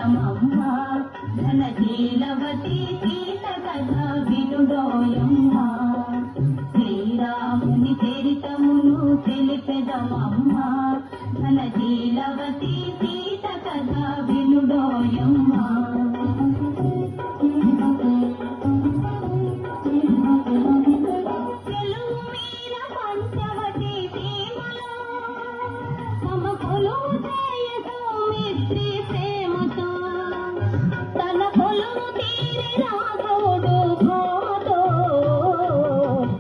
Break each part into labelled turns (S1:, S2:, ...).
S1: తెలిపెదమమ్మ ధనశీలవతి సీత కథ వినుడోయమ్మ శ్రీరాముని చరితమును తెలిపెదమమ్మ ధనశీలవతి సీత కథ వినుడోయమ్మ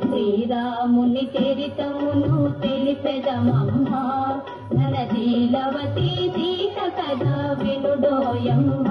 S1: శ్రీరాముని చరితమును తెలిపెదమమ్మ ధనశీలవతి సీత కథ వినుడోయమ్మ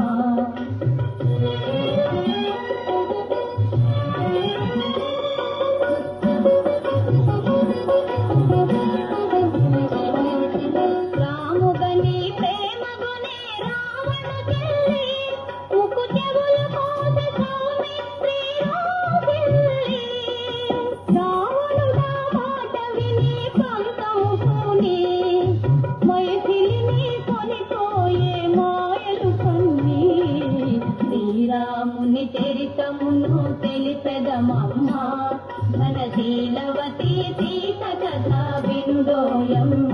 S1: శ్రీరాముని చరితమును తెలిపెదమమ్మ ధనశీలవతి సీత కథ వినుడోయమ్మ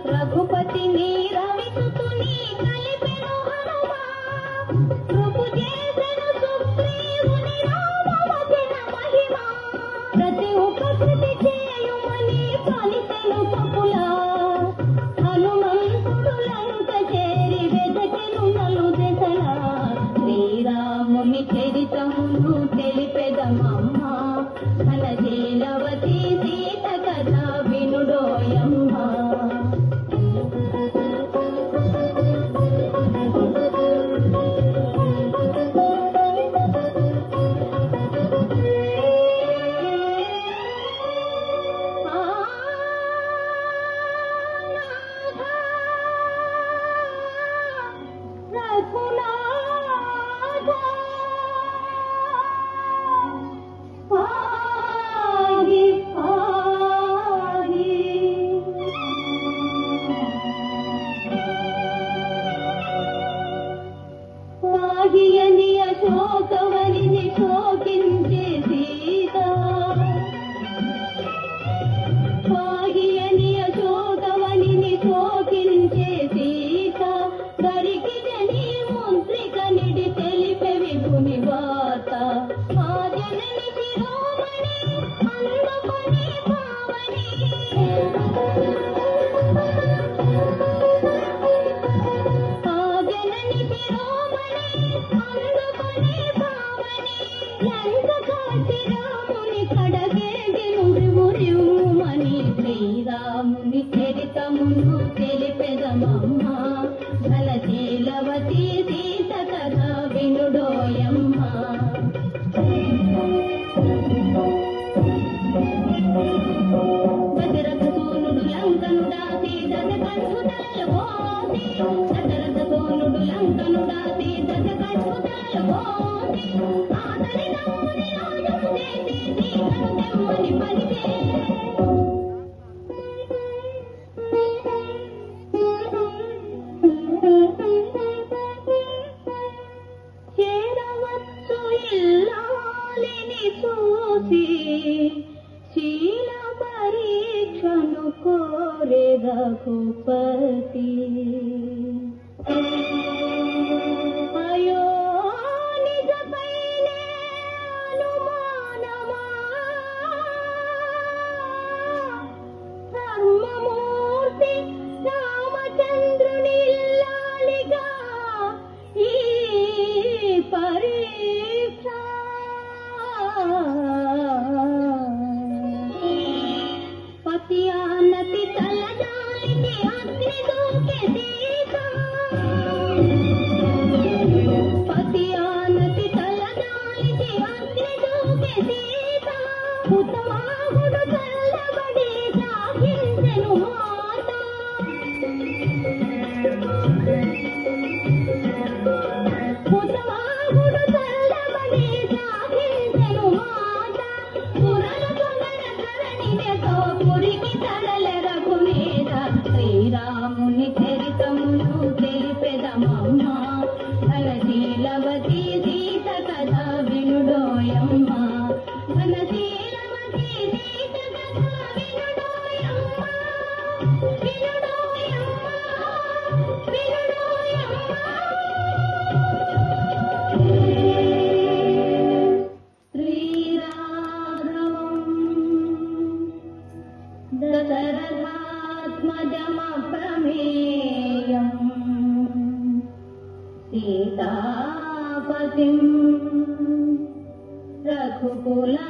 S1: రఘుపతిని రవిసుతుని కలిపెను హనుమ కృపు చేసెను సుగ్రీవుని రామవచన మహిమ ప్రతి ఉపకృతి చేయుమని పలికెను కపులా హనుమంతుడు లంక చేరి వెదకెను నలు దశలా శ్రీరాముని చరితమును తెలిపెదమమ్మ ధనశీలవతి సీత కథ వినుడోయమ్మ శోకవనిని శోకించే సీత స్వాహియనియ శోకవనిని శోకించే సీత దరికి జని ముద్రిక నిడి తెలిపే విభుని వాత ఆ జనని శిరోమణి అందుకొని పావని ఆ జనని శిరోమణి అందుకొని పావని లంక కాచి రాముని కడగేగెను రివురివుమని శ్రీరాముని చరితమును తెలిపెదమమ్మ ధనశీలవతి సీత కథ వినుడోయమ్మ దశరథ సోనుడు లంకను దాసి దశకంఠుతలలు పోసి దశరథ సోనుడు లంకను దాసి దశకంఠుతలలు పోసి ఆతని నమ్ముని రాజము చేసి సీతను తెమ్మని పలికే చేరవచ్చు ఇల్లాలిని చూసి శీల పరీక్షను కోరే రఘుపతి అయో నిజపైనే అనుమానమా ధర్మమూర్తి రామచంద్రుని ఇల్లాలిగా ఈ పరీక్ష పతి అన్నతి తలదానికి అగ్ని దూకే సీత శ్రీరమణి సీత కథ వినుడోయమ్మ వినుడోయమ్మ వినుడోయమ్మ శ్రీరాఘవం దశరథాత్మజమప్రమేయం సీతాపతిం రఘుకులా